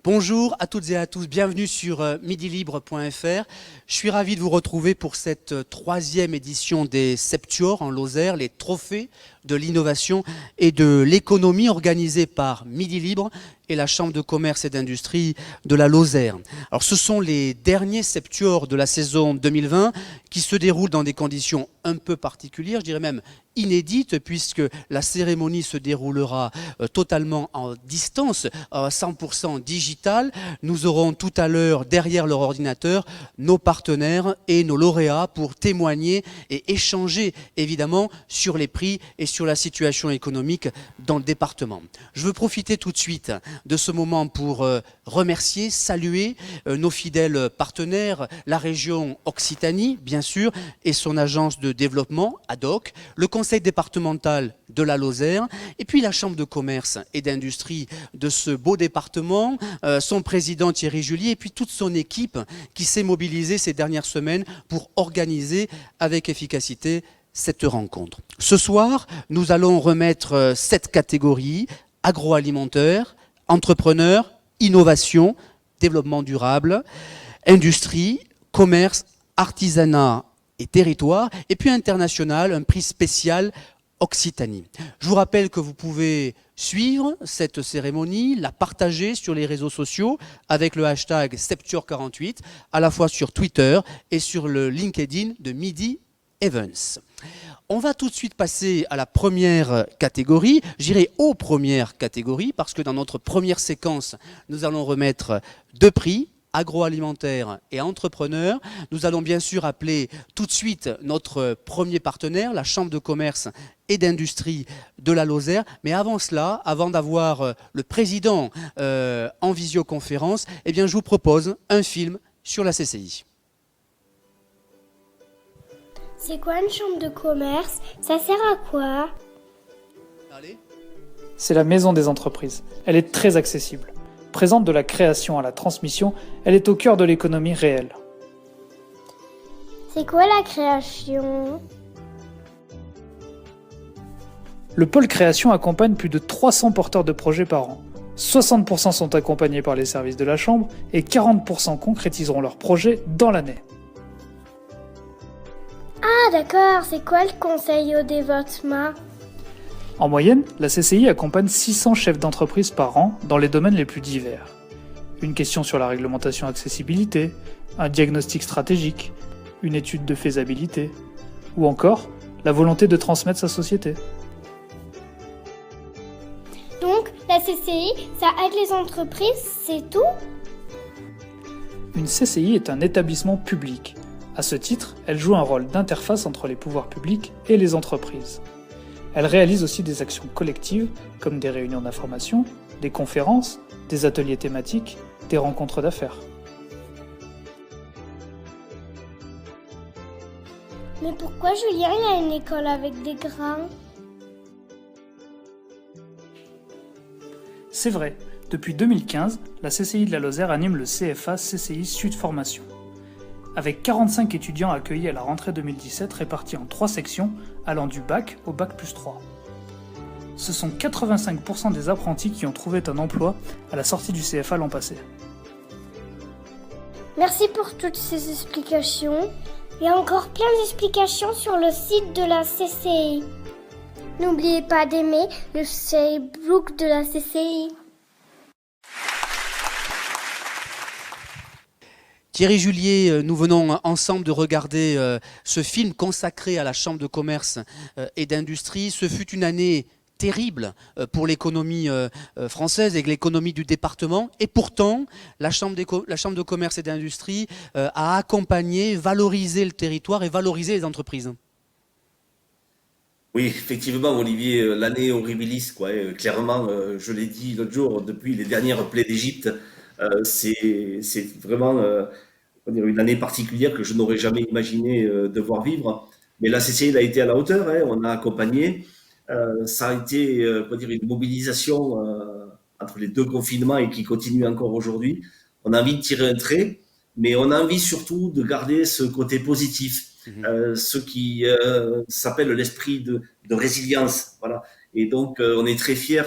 Bonjour à toutes et à tous, bienvenue sur midilibre.fr. Je suis ravi de vous retrouver pour cette troisième édition des Septuors en Lozère, les trophées de l'innovation et de l'économie organisés par Midi Libre et la Chambre de commerce et d'industrie de la Lozère. Alors ce sont les derniers Septuors de la saison 2020 qui se déroulent dans des conditions un peu particulières, je dirais même inédites, puisque la cérémonie se déroulera totalement en distance, 100% digital. Nous aurons tout à l'heure derrière leur ordinateur nos partenaires et nos lauréats pour témoigner et échanger évidemment sur les prix et sur la situation économique dans le département. Je veux profiter tout de suite de ce moment pour remercier, saluer nos fidèles partenaires, la région Occitanie bien sûr et son agence de développement ADOC, le conseil départemental de la Lozère et puis la chambre de commerce et d'industrie de ce beau département, son président Thierry Julier et puis toute son équipe qui s'est mobilisée ces dernières semaines pour organiser avec efficacité cette rencontre. Ce soir, nous allons remettre 7 catégories: agroalimentaire, entrepreneur, innovation, développement durable, industrie, commerce, artisanat et territoire, et puis international, un prix spécial Occitanie. Je vous rappelle que vous pouvez suivre cette cérémonie, la partager sur les réseaux sociaux avec le hashtag Septuor48, à la fois sur Twitter et sur le LinkedIn de Midi Events. On va tout de suite passer à la première catégorie, j'irai aux premières catégories, parce que dans notre première séquence, nous allons remettre 2 prix, agroalimentaire et entrepreneur. Nous allons bien sûr appeler tout de suite notre premier partenaire, la Chambre de commerce et d'industrie de la Lozère. Mais avant cela, avant d'avoir le président en visioconférence, eh bien, je vous propose un film sur la CCI. C'est quoi une chambre de commerce? Ça sert à quoi? Allez. C'est la maison des entreprises. Elle est très accessible. Présente de la création à la transmission, elle est au cœur de l'économie réelle. C'est quoi la création? Le pôle création accompagne plus de 300 porteurs de projets par an. 60% sont accompagnés par les services de la Chambre et 40% concrétiseront leurs projets dans l'année. Ah d'accord, c'est quoi le conseil au développement? En moyenne, la CCI accompagne 600 chefs d'entreprise par an dans les domaines les plus divers. Une question sur la réglementation accessibilité, un diagnostic stratégique, une étude de faisabilité, ou encore la volonté de transmettre sa société. Donc, la CCI, ça aide les entreprises, c'est tout? Une CCI est un établissement public. À ce titre, elle joue un rôle d'interface entre les pouvoirs publics et les entreprises. Elle réalise aussi des actions collectives, comme des réunions d'information, des conférences, des ateliers thématiques, des rencontres d'affaires. Mais pourquoi Julien il a une école avec des grains? C'est vrai, depuis 2015, la CCI de la Lozère anime le CFA CCI Sud Formation. Avec 45 étudiants accueillis à la rentrée 2017 répartis en 3 sections, allant du bac au bac plus 3. Ce sont 85% des apprentis qui ont trouvé un emploi à la sortie du CFA l'an passé. Merci pour toutes ces explications. Il y a encore plein d'explications sur le site de la CCI. N'oubliez pas d'aimer le Facebook de la CCI. Thierry Julier, nous venons ensemble de regarder ce film consacré à la Chambre de commerce et d'industrie. Ce fut une année terrible pour l'économie française et l'économie du département. Et pourtant, la Chambre de commerce et d'industrie a accompagné, valorisé le territoire et valorisé les entreprises. Oui, effectivement, Olivier, l'année horribilis, quoi. Clairement, je l'ai dit l'autre jour, depuis les dernières plaies d'Égypte, c'est vraiment on va dire une année particulière que je n'aurais jamais imaginé devoir vivre. Mais la CCI a été à la hauteur, hein, on a accompagné. Ça a été on va dire une mobilisation entre les 2 confinements et qui continue encore aujourd'hui. On a envie de tirer un trait, mais on a envie surtout de garder ce côté positif, ce qui s'appelle l'esprit de résilience. Voilà. Et donc, on est très fiers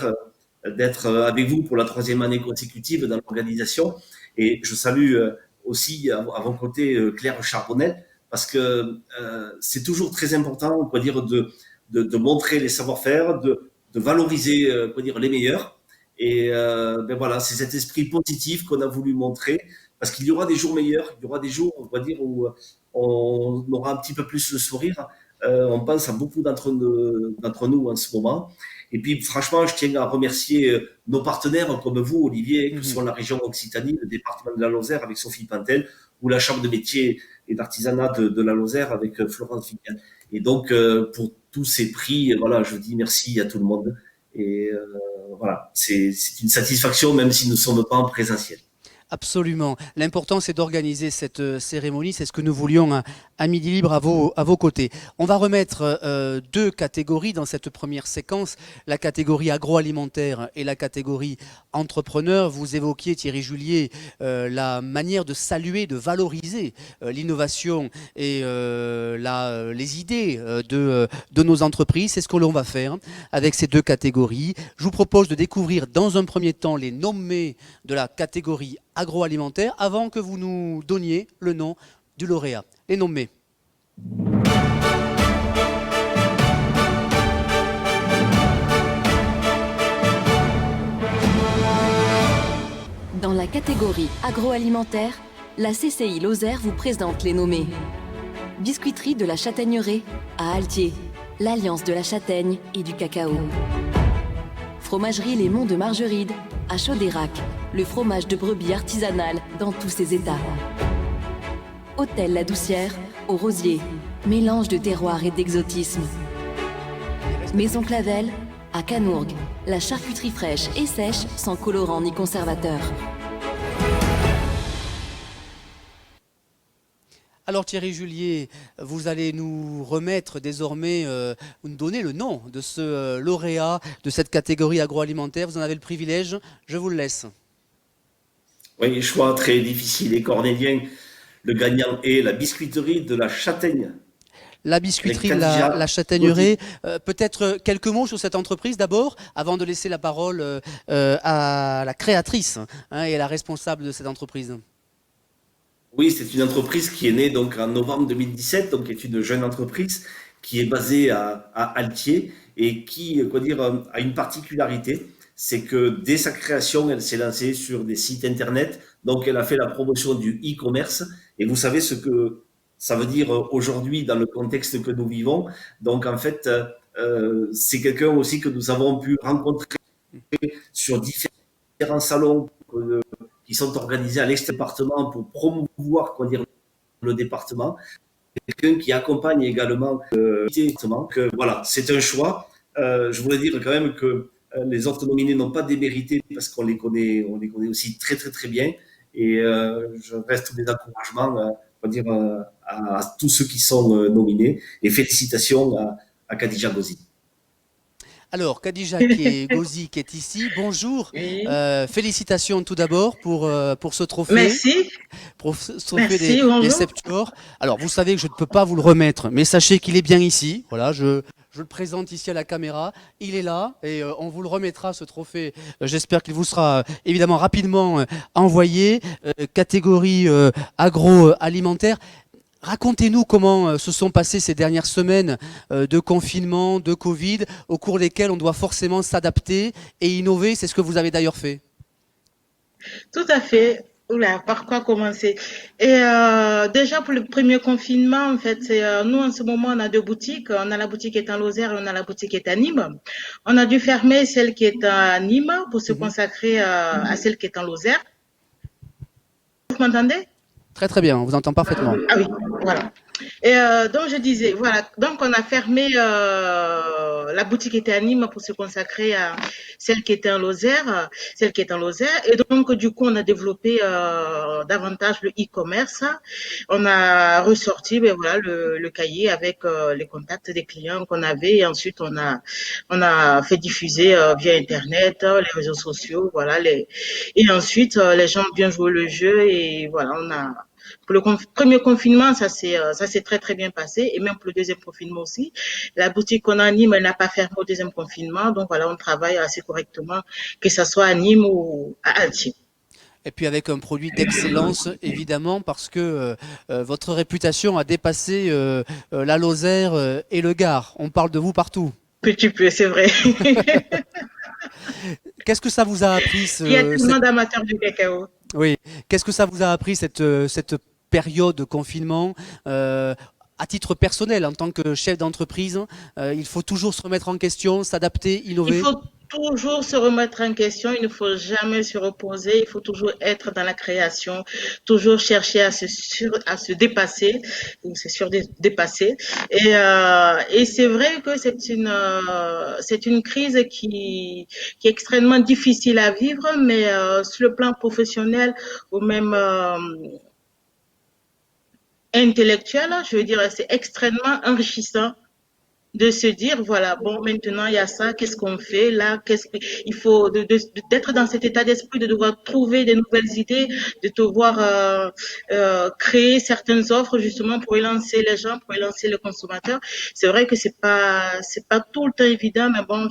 d'être avec vous pour la troisième année consécutive dans l'organisation. Et je salue aussi à vos côtés Claire Charbonnel, parce que c'est toujours très important, on peut dire, de montrer les savoir-faire, de valoriser, on dire, les meilleurs. Et ben voilà, c'est cet esprit positif qu'on a voulu montrer, parce qu'il y aura des jours meilleurs, il y aura des jours, on va dire, où on aura un petit peu plus le sourire. On pense à beaucoup d'entre nous en ce moment. Et puis, franchement, je tiens à remercier nos partenaires comme vous, Olivier, que sont la région Occitanie, le département de la Lozère avec Sophie Pantel, ou la Chambre de métiers et d'artisanat de la Lozère avec Florence Vignal. Et donc, pour tous ces prix, voilà, je dis merci à tout le monde. Et voilà, c'est une satisfaction, même si nous ne sommes pas en présentiel. Absolument. L'important, c'est d'organiser cette cérémonie. C'est ce que nous voulions à Midi Libre à vos côtés. On va remettre deux catégories dans cette première séquence, la catégorie agroalimentaire et la catégorie entrepreneur. Vous évoquiez, Thierry Julier, la manière de saluer, de valoriser l'innovation et les idées de nos entreprises. C'est ce que l'on va faire avec ces deux catégories. Je vous propose de découvrir dans un premier temps les nommés de la catégorie agroalimentaire avant que vous nous donniez le nom du lauréat. Les nommés. Dans la catégorie agroalimentaire, la CCI Lozère vous présente les nommés. Biscuiterie de la Châtaigneraie à Altier, l'Alliance de la Châtaigne et du Cacao. Fromagerie Les Monts de Margeride à Chaudérac, le fromage de brebis artisanal dans tous ses états. Hôtel La Doucière au Rosier, mélange de terroir et d'exotisme. Maison Clavel à Canourgues, la charcuterie fraîche et sèche sans colorant ni conservateur. Alors Thierry Julier, vous allez nous remettre désormais, vous nous donner le nom de ce lauréat de cette catégorie agroalimentaire. Vous en avez le privilège, je vous le laisse. Oui, choix très difficile et cornélien. Le gagnant est la biscuiterie de la Châtaigne. La biscuiterie, la Châtaigneraie. Peut-être quelques mots sur cette entreprise d'abord, avant de laisser la parole à la créatrice et à la responsable de cette entreprise. Oui, c'est une entreprise qui est née donc en novembre 2017, donc est une jeune entreprise qui est basée à Altier et qui, quoi dire, a une particularité, c'est que dès sa création, elle s'est lancée sur des sites internet, donc elle a fait la promotion du e-commerce. Et vous savez ce que ça veut dire aujourd'hui dans le contexte que nous vivons. Donc en fait, c'est quelqu'un aussi que nous avons pu rencontrer sur différents salons qui sont organisés à l'extérieur du département pour promouvoir, quoi dire, le département. Quelqu'un qui accompagne également le département. Voilà, c'est un choix. Je voulais dire quand même que les autres nominés n'ont pas démérité parce qu'on les connaît aussi très très très bien. Et je reste des encouragements, on va dire, à tous ceux qui sont nominés. Et félicitations à Khadija Ghozi. Alors, Khadija Ghozi qui est ici, bonjour. Oui. Félicitations tout d'abord pour ce trophée. Merci. Pour ce trophée Merci, des Septuors. Alors, vous savez que je ne peux pas vous le remettre, mais sachez qu'il est bien ici. Voilà, je le présente ici à la caméra. Il est là et on vous le remettra, ce trophée. J'espère qu'il vous sera évidemment rapidement envoyé. Catégorie agroalimentaire. Racontez-nous comment se sont passées ces dernières semaines de confinement, de Covid, au cours desquelles on doit forcément s'adapter et innover. C'est ce que vous avez d'ailleurs fait. Tout à fait. Oula, par quoi commencer? Et déjà pour le premier confinement, en fait, c'est nous en ce moment on a deux boutiques. On a la boutique qui est en Lozère et on a la boutique qui est à Nîmes. On a dû fermer celle qui est à Nîmes pour se consacrer à celle qui est en Lozère. Vous m'entendez? Très très bien, on vous entend parfaitement. Ah oui, voilà. Et donc je disais, voilà, donc on a fermé la boutique qui était à Nîmes pour se consacrer à celle qui était en Lozère, Et donc du coup on a développé davantage le e-commerce. On a ressorti, ben voilà, le cahier avec les contacts des clients qu'on avait. Et ensuite on a fait diffuser via internet, les réseaux sociaux, voilà. Et ensuite les gens ont bien joué le jeu et voilà, Pour le premier confinement, ça s'est très très bien passé, et même pour le deuxième confinement aussi. La boutique qu'on anime, elle n'a pas fermé au deuxième confinement, donc voilà, on travaille assez correctement, que ce soit à Nîmes ou à Alger. Et puis avec un produit d'excellence, évidemment, parce que votre réputation a dépassé la Lozère et le Gard. On parle de vous partout. Petit peu, c'est vrai. Qu'est-ce que ça vous a appris Il y a tellement d'amateurs du cacao. Oui. Qu'est-ce que ça vous a appris cette période de confinement à titre personnel, en tant que chef d'entreprise, il faut toujours se remettre en question, s'adapter, Il innover. faut toujours se remettre en question, il ne faut jamais se reposer, il faut toujours être dans la création, toujours chercher à se dépasser, ou se surdépasser. Et c'est vrai que c'est une crise qui est extrêmement difficile à vivre, mais sur le plan professionnel ou même intellectuel, je veux dire, c'est extrêmement enrichissant de se dire, voilà, bon, maintenant il y a ça, qu'est-ce qu'on fait là, il faut d'être dans cet état d'esprit, de devoir trouver des nouvelles idées, de devoir créer certaines offres justement pour élancer les gens, pour élancer le consommateur. C'est vrai que c'est pas tout le temps évident, mais bon,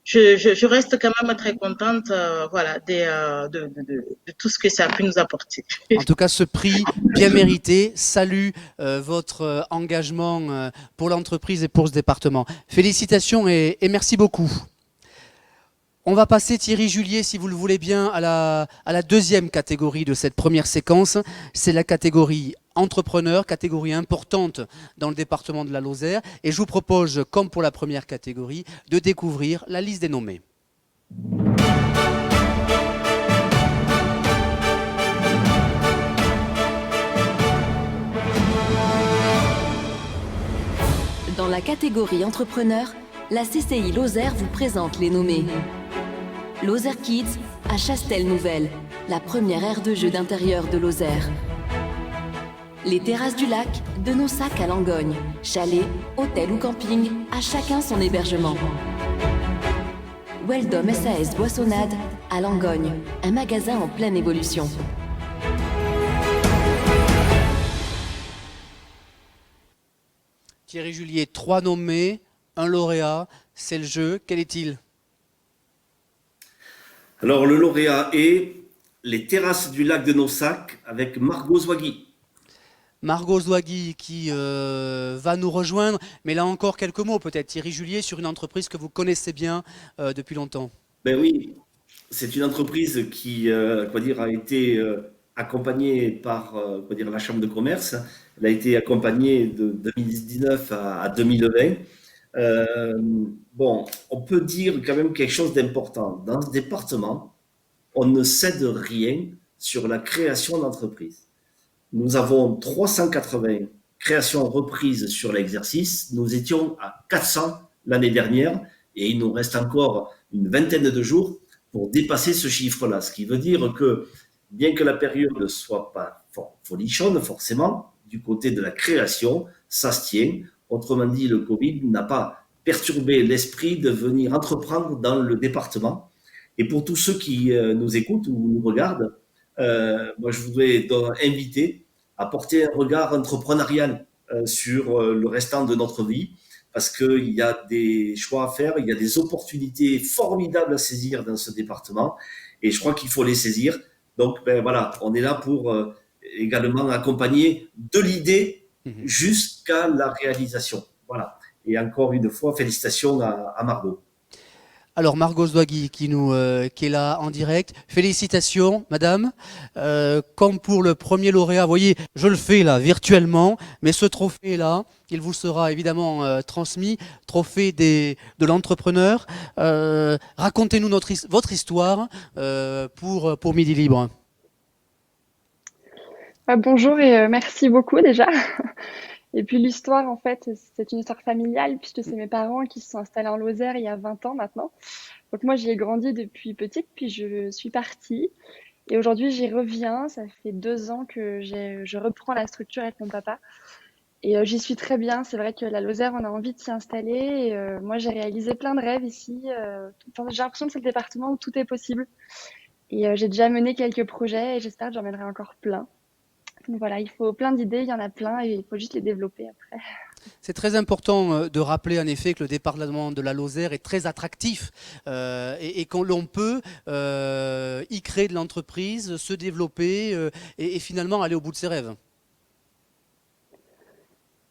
je reste quand même très contente, voilà, de tout ce que ça a pu nous apporter. En tout cas, ce prix bien mérité salue votre engagement pour l'entreprise et pour ce département. Félicitations et merci beaucoup. On va passer, Thierry Julier, si vous le voulez bien, à la deuxième catégorie de cette première séquence. C'est la catégorie entrepreneur, catégorie importante dans le département de la Lozère. Et je vous propose, comme pour la première catégorie, de découvrir la liste des nommés. Dans la catégorie entrepreneur, la CCI Lozère vous présente les nommés. Lozère Kids à Chastel-Nouvelle, la première aire de jeu d'intérieur de Lozère. Les terrasses du lac, de Nossac à Langogne. Chalet, hôtel ou camping, à chacun son hébergement. Weldom SAS Boissonnade à Langogne, un magasin en pleine évolution. Thierry Julier, 3 nommés, un lauréat, c'est le jeu. Quel est-il? Alors, le lauréat est les terrasses du lac de Nossac avec Margot Zouagui. Margot Zouagui qui va nous rejoindre, mais là encore quelques mots peut-être, Thierry Julier, sur une entreprise que vous connaissez bien depuis longtemps. Ben oui, c'est une entreprise qui a été accompagnée par la Chambre de commerce. Elle a été accompagnée de 2019 à 2020. Bon, on peut dire quand même quelque chose d'important. Dans ce département, on ne cède rien sur la création d'entreprises. Nous avons 380 créations reprises sur l'exercice. Nous étions à 400 l'année dernière et il nous reste encore une vingtaine de jours pour dépasser ce chiffre-là. Ce qui veut dire que, bien que la période ne soit pas folichonne, forcément, du côté de la création, ça se tient. Autrement dit, le Covid n'a pas perturbé l'esprit de venir entreprendre dans le département. Et pour tous ceux qui nous écoutent ou nous regardent, moi je voudrais donc inviter à porter un regard entrepreneurial sur le restant de notre vie, parce qu'il y a des choix à faire, il y a des opportunités formidables à saisir dans ce département, et je crois qu'il faut les saisir. Donc voilà, on est là pour également accompagner de l'idée jusqu'à la réalisation. Voilà. Et encore une fois, félicitations à Margot. Alors Margot Zouagui qui est là en direct. Félicitations, madame. Comme pour le premier lauréat, vous voyez, je le fais là virtuellement, mais ce trophée-là, il vous sera évidemment transmis, trophée de l'entrepreneur. Racontez-nous votre histoire pour Midi Libre. Bonjour et merci beaucoup déjà. Et puis l'histoire, en fait, c'est une histoire familiale puisque c'est mes parents qui se sont installés en Lozère il y a 20 ans maintenant. Donc moi, j'y ai grandi depuis petite, puis je suis partie. Et aujourd'hui, j'y reviens. Ça fait 2 ans que je reprends la structure avec mon papa. Et j'y suis très bien. C'est vrai que la Lozère, on a envie de s'y installer. Et moi, j'ai réalisé plein de rêves ici. Enfin, j'ai l'impression que c'est le département où tout est possible. Et j'ai déjà mené quelques projets et j'espère que j'en mènerai encore plein. Donc voilà, il faut plein d'idées, il y en a plein et il faut juste les développer après. C'est très important de rappeler en effet que le département de la Lozère est très attractif et qu'on l'on peut y créer de l'entreprise, se développer et finalement aller au bout de ses rêves.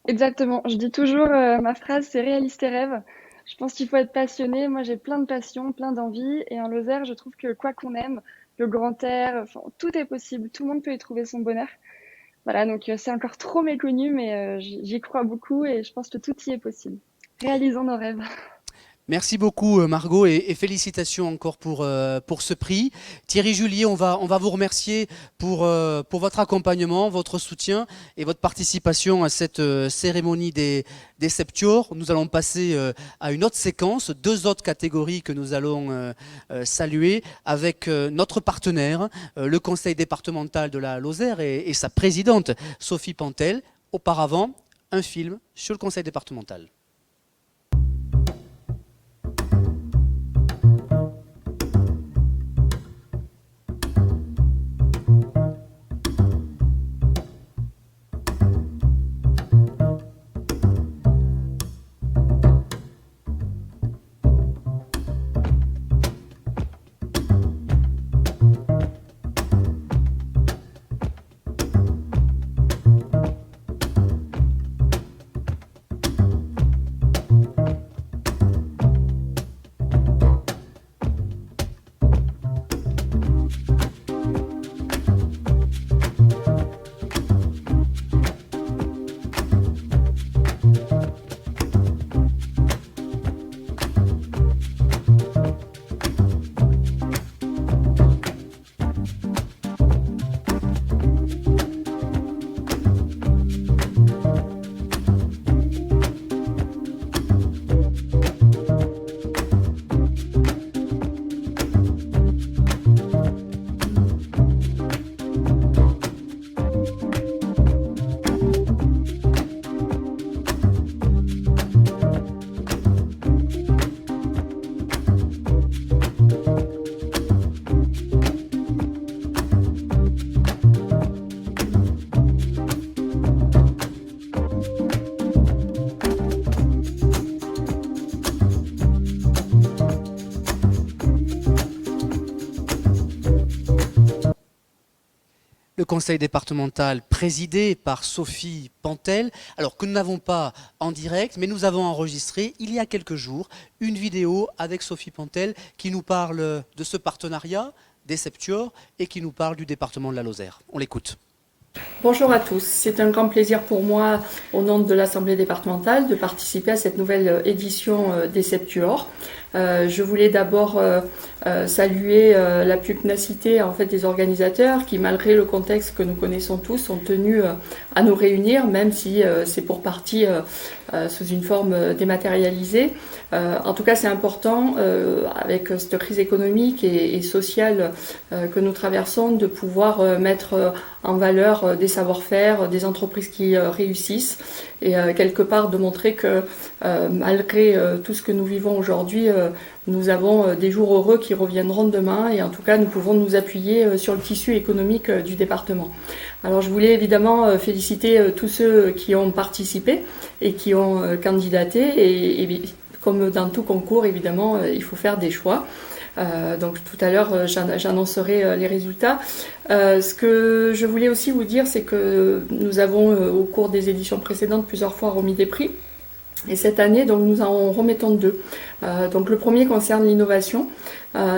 Exactement, je dis toujours, ma phrase, c'est réalise tes rêves. Je pense qu'il faut être passionné. Moi, j'ai plein de passions, plein d'envies. Et en Lozère, je trouve que quoi qu'on aime, le grand air, enfin, tout est possible. Tout le monde peut y trouver son bonheur. Voilà, donc c'est encore trop méconnu, mais j'y crois beaucoup et je pense que tout y est possible. Réalisons nos rêves. Merci beaucoup Margot et félicitations encore pour ce prix. Thierry Julier, on va vous remercier pour votre accompagnement, votre soutien et votre participation à cette cérémonie des Septuors. Nous allons passer à une autre séquence, 2 autres catégories que nous allons saluer avec notre partenaire, le conseil départemental de la Lozère et sa présidente Sophie Pantel. Auparavant, un film sur le conseil départemental. Le conseil départemental présidé par Sophie Pantel, alors que nous n'avons pas en direct, mais nous avons enregistré il y a quelques jours une vidéo avec Sophie Pantel qui nous parle de ce partenariat des Septuors et qui nous parle du département de la Lozère. On l'écoute. Bonjour à tous, c'est un grand plaisir pour moi, au nom de l'Assemblée départementale, de participer à cette nouvelle édition des Septuors. Je voulais d'abord saluer la pugnacité en fait des organisateurs qui, malgré le contexte que nous connaissons tous, sont tenus à nous réunir, même si c'est pour partie sous une forme dématérialisée. En tout cas, c'est important, avec cette crise économique et sociale que nous traversons, de pouvoir mettre en valeur des savoir-faire, des entreprises qui réussissent et quelque part de montrer que malgré tout ce que nous vivons aujourd'hui, nous avons des jours heureux qui reviendront demain et en tout cas nous pouvons nous appuyer sur le tissu économique du département. Alors je voulais évidemment féliciter tous ceux qui ont participé et qui ont candidaté et comme dans tout concours évidemment il faut faire des choix. Donc tout à l'heure j'annoncerai les résultats. Ce que je voulais aussi vous dire, c'est que nous avons au cours des éditions précédentes plusieurs fois remis des prix. Et cette année, donc, nous en remettons 2. Donc le premier concerne l'innovation.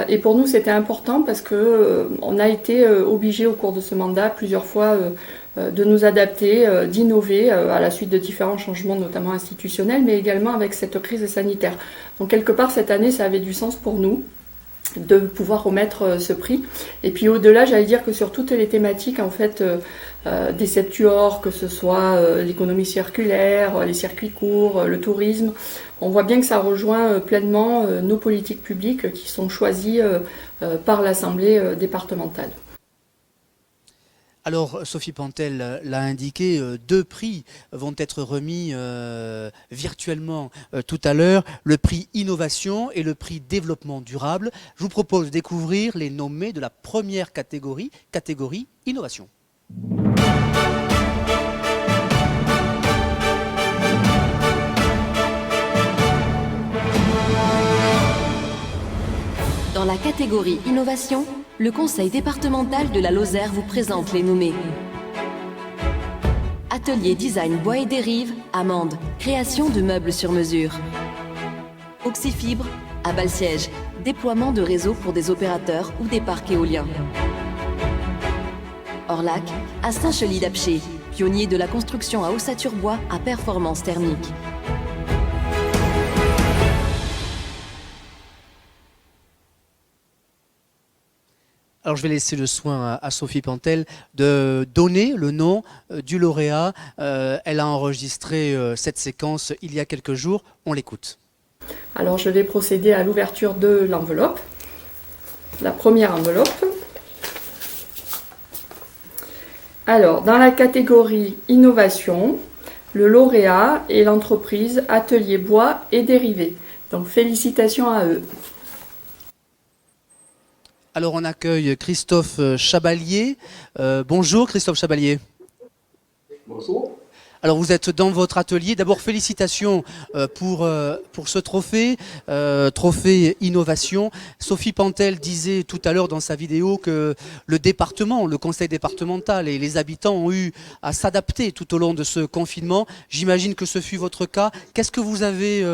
Et pour nous, c'était important parce que on a été obligés au cours de ce mandat plusieurs fois de nous adapter, d'innover à la suite de différents changements, notamment institutionnels, mais également avec cette crise sanitaire. Donc quelque part, cette année, ça avait du sens pour nous de pouvoir remettre ce prix. Et puis au-delà, j'allais dire que sur toutes les thématiques en fait des Septuors, que ce soit l'économie circulaire, les circuits courts, le tourisme, on voit bien que ça rejoint pleinement nos politiques publiques qui sont choisies par l'Assemblée départementale. Alors, Sophie Pantel l'a indiqué, 2 prix vont être remis virtuellement tout à l'heure, le prix Innovation et le prix Développement durable. Je vous propose de découvrir les nommés de la première catégorie, catégorie Innovation. Dans la catégorie Innovation, le Conseil départemental de la Lozère vous présente les nommés. Atelier design bois et dérive, Amande, création de meubles sur mesure. Oxyfibre, à Balsiège, déploiement de réseaux pour des opérateurs ou des parcs éoliens. Orlac, à Saint-Chelly-d'Apcher, pionnier de la construction à ossature-bois à performance thermique. Alors je vais laisser le soin à Sophie Pantel de donner le nom du lauréat. Elle a enregistré cette séquence il y a quelques jours. On l'écoute. Alors je vais procéder à l'ouverture de l'enveloppe. La première enveloppe. Alors, dans la catégorie Innovation, le lauréat est l'entreprise Atelier Bois et Dérivés. Donc félicitations à eux. Alors on accueille Christophe Chabalier. Bonjour Christophe Chabalier. Bonjour. Alors vous êtes dans votre atelier. D'abord félicitations pour ce trophée, trophée innovation. Sophie Pantel disait tout à l'heure dans sa vidéo que le département, le conseil départemental et les habitants ont eu à s'adapter tout au long de ce confinement. J'imagine que ce fut votre cas. Qu'est-ce que vous avez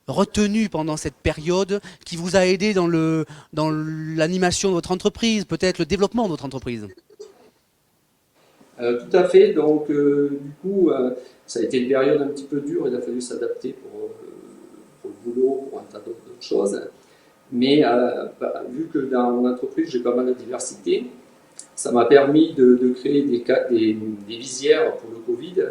retenu pendant cette période qui vous a aidé dans l'animation de votre entreprise, peut-être le développement de votre entreprise ? Tout à fait. Donc, du coup, ça a été une période un petit peu dure. Il a fallu s'adapter pour le boulot, pour un tas d'autres choses. Mais vu que dans mon entreprise, j'ai pas mal de diversité, ça m'a permis de créer des visières pour le Covid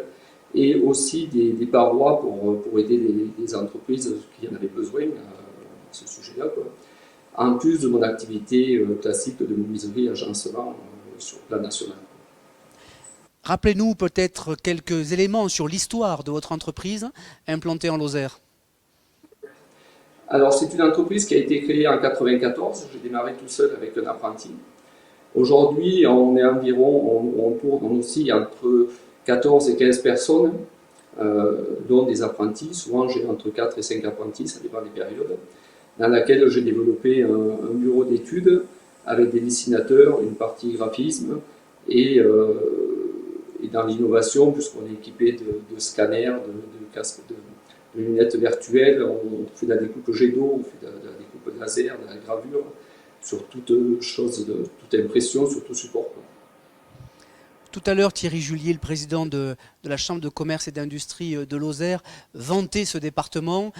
et aussi des parois pour aider les entreprises qui en avaient besoin à ce sujet-là, quoi. En plus de mon activité classique de menuiserie et agencement sur le plan national. Rappelez-nous peut-être quelques éléments sur l'histoire de votre entreprise implantée en Lozère. Alors, c'est une entreprise qui a été créée en 1994. J'ai démarré tout seul avec un apprenti. Aujourd'hui, on est environ, on tourne aussi entre 14 et 15 personnes, dont des apprentis. Souvent, j'ai entre 4 et 5 apprentis, ça dépend des périodes, dans laquelle j'ai développé un bureau d'études avec des dessinateurs, une partie graphisme et dans l'innovation, puisqu'on est équipé de scanners, de casques, de lunettes virtuelles, on fait de la découpe jet d'eau, on fait de la découpe laser, de la gravure, sur toute chose, toute impression, sur tout support. Tout à l'heure, Thierry Julier, le président de la Chambre de commerce et d'industrie de Lozère, vantait ce département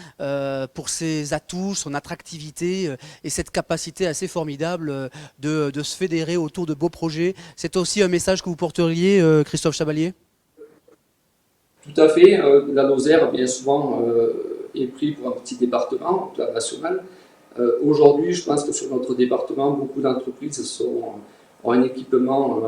pour ses atouts, son attractivité et cette capacité assez formidable de se fédérer autour de beaux projets. C'est aussi un message que vous porteriez, Christophe Chabalier ? Tout à fait. La Lozère, bien souvent, est pris pour un petit département au plan national. Aujourd'hui, je pense que sur notre département, beaucoup d'entreprises ont un équipement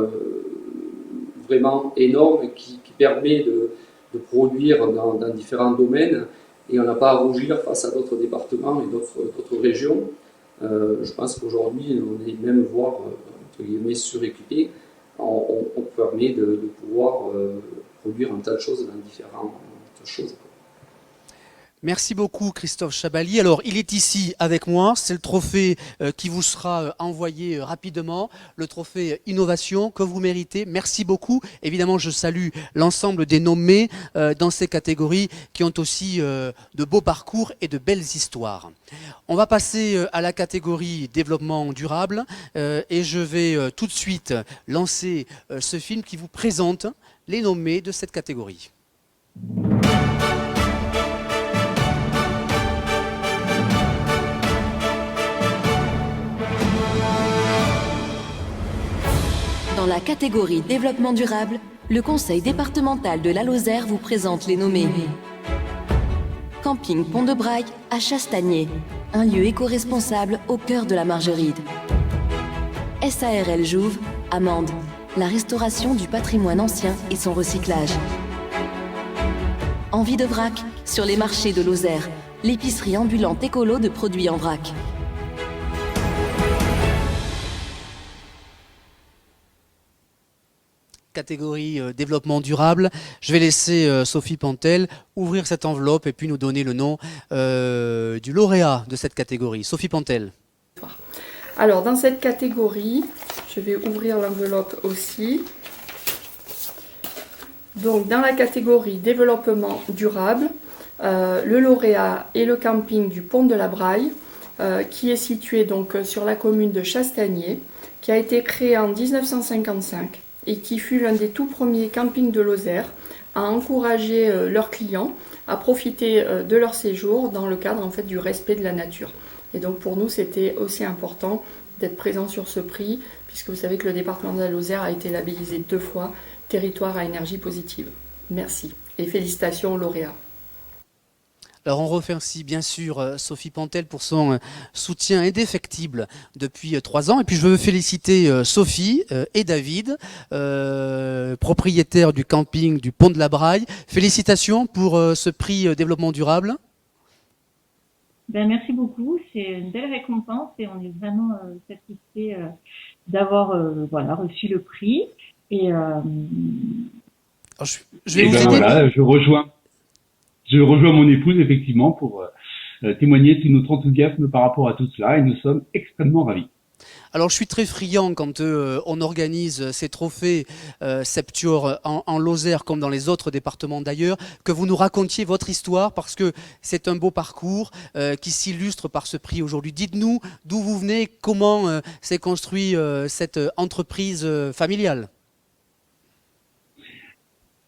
vraiment énorme qui permet de produire dans différents domaines et on n'a pas à rougir face à d'autres départements et d'autres régions. Je pense qu'aujourd'hui, on est même voire entre guillemets suréquipé. On permet de pouvoir produire un tas de choses dans différentes choses. Merci beaucoup Christophe Chabalier. Alors il est ici avec moi, c'est le trophée qui vous sera envoyé rapidement, le trophée Innovation que vous méritez. Merci beaucoup. Évidemment je salue l'ensemble des nommés dans ces catégories qui ont aussi de beaux parcours et de belles histoires. On va passer à la catégorie développement durable et je vais tout de suite lancer ce film qui vous présente les nommés de cette catégorie. Dans la catégorie développement durable, le conseil départemental de la Lozère vous présente les nommés. Camping Pont de Braille à Chastagnier, un lieu éco-responsable au cœur de la Margeride. SARL Jouve, Amande, la restauration du patrimoine ancien et son recyclage. Envie de vrac, sur les marchés de Lozère, l'épicerie ambulante écolo de produits en vrac. Catégorie développement durable. Je vais laisser Sophie Pantel ouvrir cette enveloppe et puis nous donner le nom du lauréat de cette catégorie. Sophie Pantel. Alors, dans cette catégorie, je vais ouvrir l'enveloppe aussi. Donc, dans la catégorie développement durable, le lauréat est le camping du Pont de la Braille, qui est situé donc sur la commune de Chastagnier, qui a été créé en 1955 et qui fut l'un des tout premiers campings de Lozère à encourager leurs clients à profiter de leur séjour dans le cadre en fait du respect de la nature. Et donc pour nous, c'était aussi important d'être présent sur ce prix, puisque vous savez que le département de la Lozère a été labellisé 2 fois territoire à énergie positive. Merci et félicitations aux lauréats. Alors on remercie bien sûr Sophie Pantel pour son soutien indéfectible depuis 3 ans. Et puis je veux féliciter Sophie et David, propriétaires du camping du Pont de la Braille. Félicitations pour ce prix développement durable. Merci beaucoup, c'est une belle récompense et on est vraiment satisfait d'avoir reçu le prix. Et alors, je vais vous aider. Voilà, je rejoins mon épouse effectivement pour témoigner de notre enthousiasme par rapport à tout cela et nous sommes extrêmement ravis. Alors je suis très friand quand on organise ces trophées Septuor en Lozère comme dans les autres départements d'ailleurs, que vous nous racontiez votre histoire parce que c'est un beau parcours qui s'illustre par ce prix aujourd'hui. Dites-nous d'où vous venez, comment s'est construit cette entreprise familiale.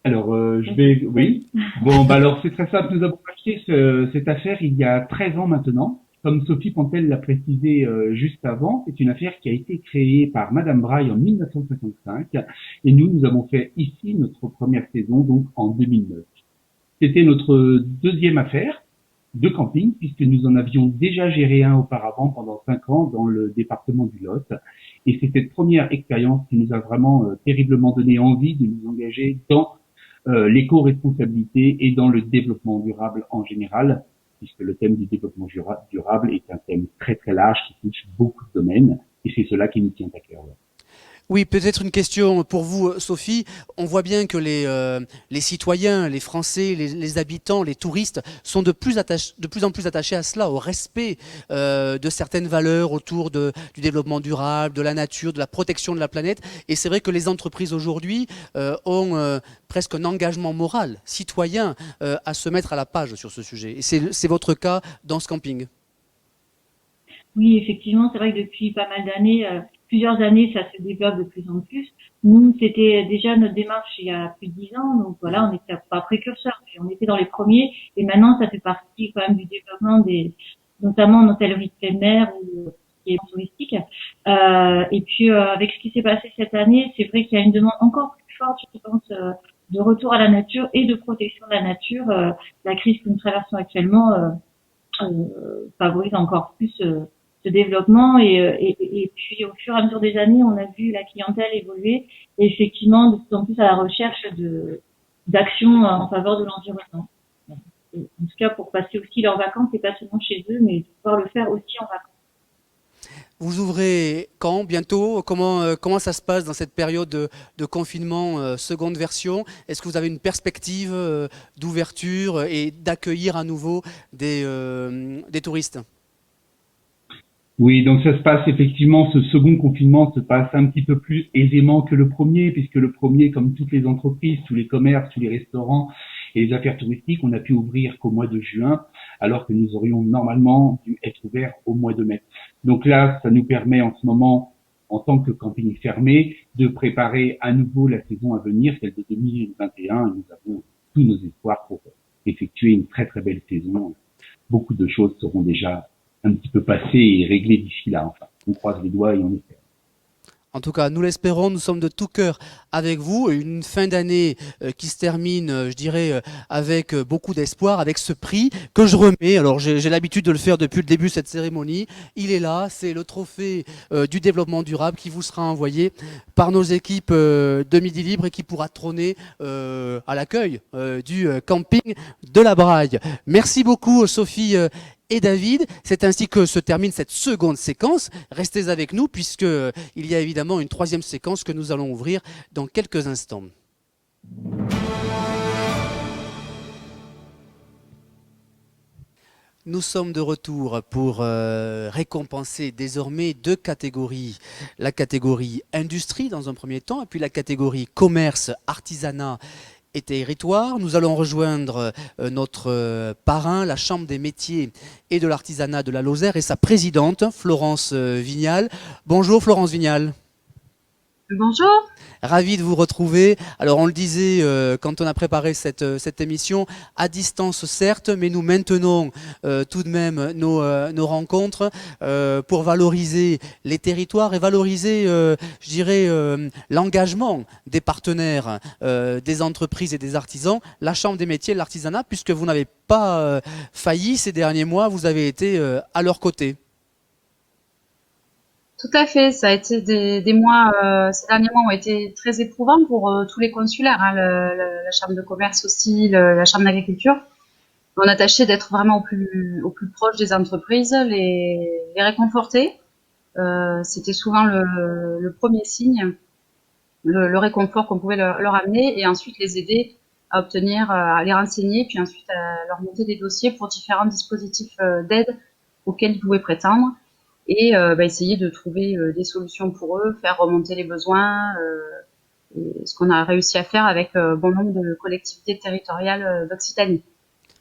Alors, oui. Alors c'est très simple. Nous avons acheté cette affaire il y a 13 ans maintenant. Comme Sophie Pantel l'a précisé juste avant, c'est une affaire qui a été créée par Madame Braille en 1955 et nous avons fait ici notre première saison donc en 2009. C'était notre deuxième affaire de camping puisque nous en avions déjà géré un auparavant pendant 5 ans dans le département du Lot. Et c'est cette première expérience qui nous a vraiment terriblement donné envie de nous engager dans l'éco-responsabilité et dans le développement durable en général, puisque le thème du développement durable est un thème très très large qui touche beaucoup de domaines, et c'est cela qui nous tient à cœur. Oui, peut-être une question pour vous, Sophie. On voit bien que les citoyens, les Français, les habitants, les touristes sont de plus en plus attachés à cela, au respect de certaines valeurs autour du développement durable, de la nature, de la protection de la planète. Et c'est vrai que les entreprises aujourd'hui ont presque un engagement moral, citoyen, à se mettre à la page sur ce sujet. Et c'est votre cas dans ce camping. Oui, effectivement, c'est vrai que depuis pas mal d'années, plusieurs années, ça se développe de plus en plus. Nous, c'était déjà notre démarche il y a plus de 10 ans, donc voilà, on était pas précurseurs, puis on était dans les premiers, et maintenant, ça fait partie quand même du développement notamment en hôtellerie de plein air ou qui est touristique. Et puis, avec ce qui s'est passé cette année, c'est vrai qu'il y a une demande encore plus forte, je pense, de retour à la nature et de protection de la nature. La crise que nous traversons actuellement favorise encore plus ce développement et puis au fur et à mesure des années, on a vu la clientèle évoluer et effectivement de plus en plus à la recherche d'actions en faveur de l'environnement. En tout cas pour passer aussi leurs vacances et pas seulement chez eux, mais pouvoir le faire aussi en vacances. Vous ouvrez quand, bientôt? Comment ça se passe dans cette période de confinement, seconde version? Est-ce que vous avez une perspective d'ouverture et d'accueillir à nouveau des touristes? Oui, donc ça se passe effectivement, ce second confinement se passe un petit peu plus aisément que le premier, puisque le premier, comme toutes les entreprises, tous les commerces, tous les restaurants et les affaires touristiques, on a pu ouvrir qu'au mois de juin, alors que nous aurions normalement dû être ouverts au mois de mai. Donc là, ça nous permet en ce moment, en tant que camping fermé, de préparer à nouveau la saison à venir, celle de 2021. Nous avons tous nos espoirs pour effectuer une très très belle saison. Beaucoup de choses seront déjà un petit peu passées et réglées d'ici là. Enfin, on croise les doigts et on espère. En tout cas, nous l'espérons, nous sommes de tout cœur avec vous. Une fin d'année qui se termine, je dirais, avec beaucoup d'espoir, avec ce prix que je remets. Alors, j'ai l'habitude de le faire depuis le début de cette cérémonie. Il est là, c'est le trophée du développement durable qui vous sera envoyé par nos équipes de Midi Libre et qui pourra trôner à l'accueil du camping de la Braille. Merci beaucoup, Sophie et David. C'est ainsi que se termine cette seconde séquence. Restez avec nous puisque il y a évidemment une troisième séquence que nous allons ouvrir dans quelques instants. Nous sommes de retour pour récompenser désormais deux catégories. La catégorie industrie dans un premier temps et puis la catégorie commerce, artisanat et territoire. Nous allons rejoindre notre parrain, la Chambre des métiers et de l'artisanat de la Lozère et sa présidente, Florence Vignal. Bonjour Florence Vignal. Bonjour. Ravi de vous retrouver. Alors on le disait quand on a préparé cette émission, à distance certes, mais nous maintenons tout de même nos rencontres pour valoriser les territoires et valoriser, je dirais, l'engagement des partenaires, des entreprises et des artisans, la Chambre des métiers et de l'artisanat, puisque vous n'avez pas failli ces derniers mois, vous avez été à leur côté. Tout à fait, ça a été des mois, ces derniers mois ont été très éprouvants pour tous les consulaires, hein, la chambre de commerce aussi, la chambre d'agriculture. On a tâché d'être vraiment au plus proche des entreprises, les réconforter. C'était souvent le premier signe, le réconfort qu'on pouvait leur amener, et ensuite les aider à obtenir, à les renseigner, puis ensuite à leur monter des dossiers pour différents dispositifs d'aide auxquels ils pouvaient prétendre. Et essayer de trouver des solutions pour eux, faire remonter les besoins, et ce qu'on a réussi à faire avec bon nombre de collectivités territoriales d'Occitanie.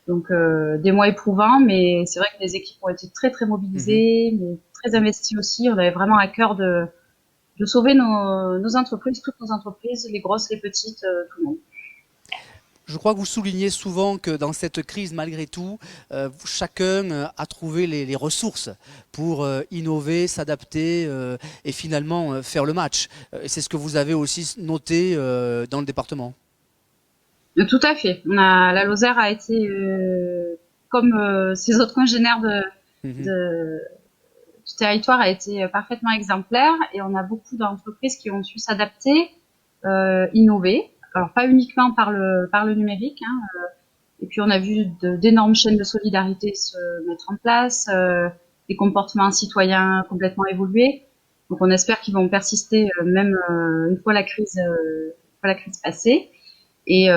Donc des mois éprouvants, mais c'est vrai que les équipes ont été très très mobilisées, mais très investies aussi. On avait vraiment à cœur de sauver nos entreprises, toutes nos entreprises, les grosses, les petites, tout le monde. Je crois que vous soulignez souvent que dans cette crise, malgré tout, chacun a trouvé les ressources pour innover, s'adapter et finalement faire le match. Et c'est ce que vous avez aussi noté dans le département. Tout à fait. La Lozère a été, comme ses autres congénères du territoire, a été parfaitement exemplaire, et on a beaucoup d'entreprises qui ont su s'adapter, innover. Alors pas uniquement par le numérique, hein, et puis on a vu d'énormes chaînes de solidarité se mettre en place, des comportements citoyens complètement évoluer. Donc on espère qu'ils vont persister même une fois la crise passée. Et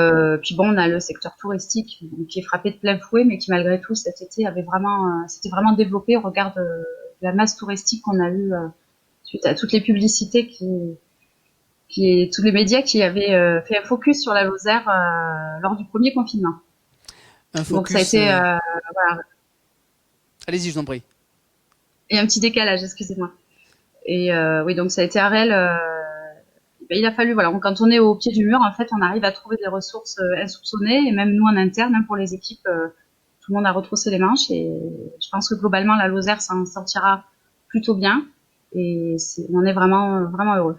puis bon, on a le secteur touristique qui est frappé de plein fouet, mais qui malgré tout cet été s'était vraiment développé au regard de la masse touristique qu'on a eue suite à toutes les publicités tous les médias qui avaient fait un focus sur la Lozère lors du premier confinement. Un focus, donc ça a été voilà. Allez-y, je vous en prie. Et un petit décalage, excusez-moi. Et oui, donc ça a été à réel. Il a fallu, voilà, quand on est au pied du mur, en fait, on arrive à trouver des ressources insoupçonnées, et même nous en interne, même pour les équipes, tout le monde a retroussé les manches, et je pense que globalement la Lozère s'en sortira plutôt bien, et on en est vraiment vraiment heureux.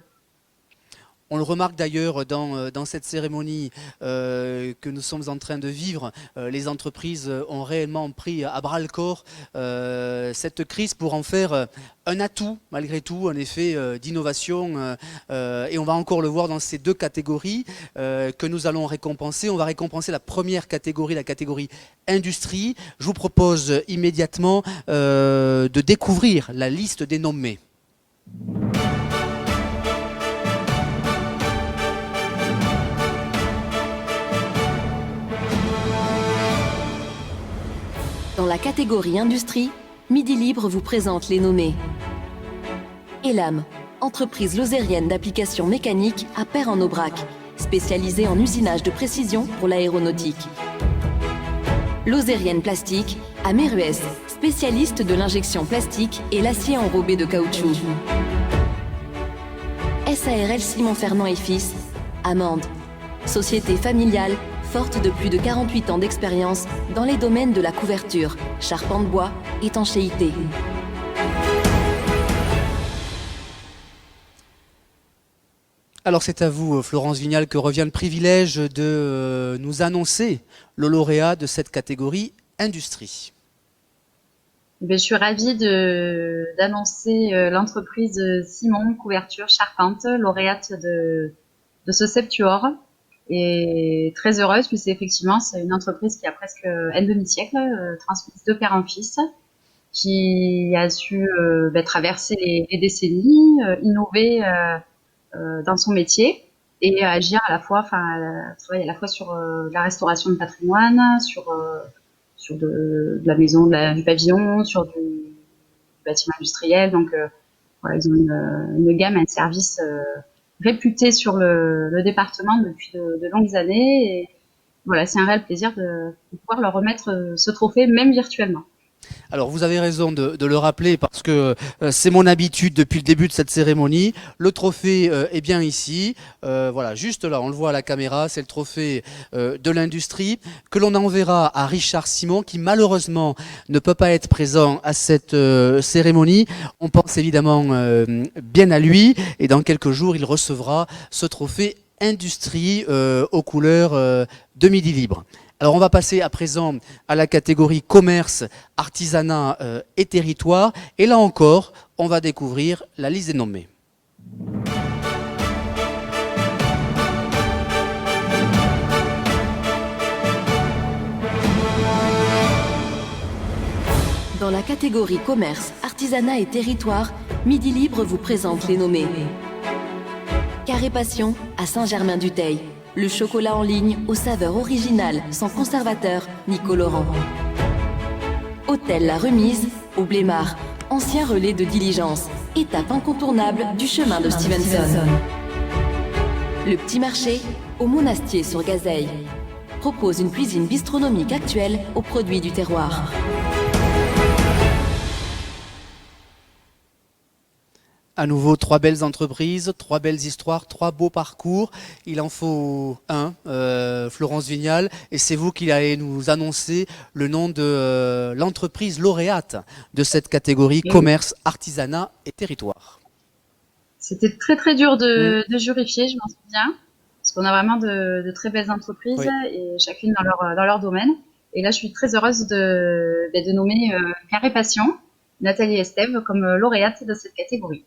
On le remarque d'ailleurs dans cette cérémonie que nous sommes en train de vivre. Les entreprises ont réellement pris à bras le corps cette crise pour en faire un atout, malgré tout, un effet d'innovation. Et on va encore le voir dans ces deux catégories que nous allons récompenser. On va récompenser la première catégorie, la catégorie industrie. Je vous propose immédiatement de découvrir la liste des nommés. Dans la catégorie industrie, Midi Libre vous présente les nommés. Elam, entreprise lozérienne d'applications mécaniques à Pair-en-Aubrac, spécialisée en usinage de précision pour l'aéronautique. Lozérienne Plastique à Méruès, spécialiste de l'injection plastique et l'acier enrobé de caoutchouc. SARL Simon Fernand et Fils, Amande, société familiale forte de plus de 48 ans d'expérience dans les domaines de la couverture, charpente bois, étanchéité. Alors c'est à vous, Florence Vignal, que revient le privilège de nous annoncer le lauréat de cette catégorie industrie. Je suis ravie d'annoncer l'entreprise Simon Couverture Charpente, lauréate de ce Septuor. Et très heureuse, puisque effectivement, c'est une entreprise qui a presque un demi-siècle, transmise de père en fils, qui a su traverser les décennies, innover dans son métier et agir à la fois, travailler à la fois sur la restauration de patrimoine, sur de la maison, du pavillon, sur du bâtiment industriel. Donc voilà, ils ont une gamme, un service réputé sur le département depuis de longues années. Et voilà, c'est un réel plaisir de pouvoir leur remettre ce trophée, même virtuellement. Alors vous avez raison de le rappeler parce que c'est mon habitude depuis le début de cette cérémonie. Le trophée est bien ici, voilà, juste là, on le voit à la caméra, c'est le trophée de l'industrie que l'on enverra à Richard Simon qui malheureusement ne peut pas être présent à cette cérémonie. On pense évidemment bien à lui et dans quelques jours il recevra ce trophée industrie aux couleurs de Midi Libre. Alors on va passer à présent à la catégorie commerce, artisanat et territoire. Et là encore, on va découvrir la liste des nommés. Dans la catégorie commerce, artisanat et territoire, Midi Libre vous présente les nommés. Carré Passion à Saint-Germain-du-Teil. Le chocolat en ligne aux saveurs originales, sans conservateur ni colorant. Hôtel La Remise au Blémard, ancien relais de diligence, étape incontournable du chemin de Stevenson. Le Petit Marché au Monastier sur Gazeille propose une cuisine bistronomique actuelle aux produits du terroir. À nouveau, 3 belles entreprises, 3 belles histoires, 3 beaux parcours. Il en faut un, Florence Vignal, et c'est vous qui allez nous annoncer le nom de l'entreprise lauréate de cette catégorie commerce, artisanat et territoire. C'était très très dur de jurifier, je m'en souviens, parce qu'on a vraiment de très belles entreprises, et chacune dans leur domaine. Et là, je suis très heureuse de nommer Carré Passion, Nathalie Estève, comme lauréate de cette catégorie.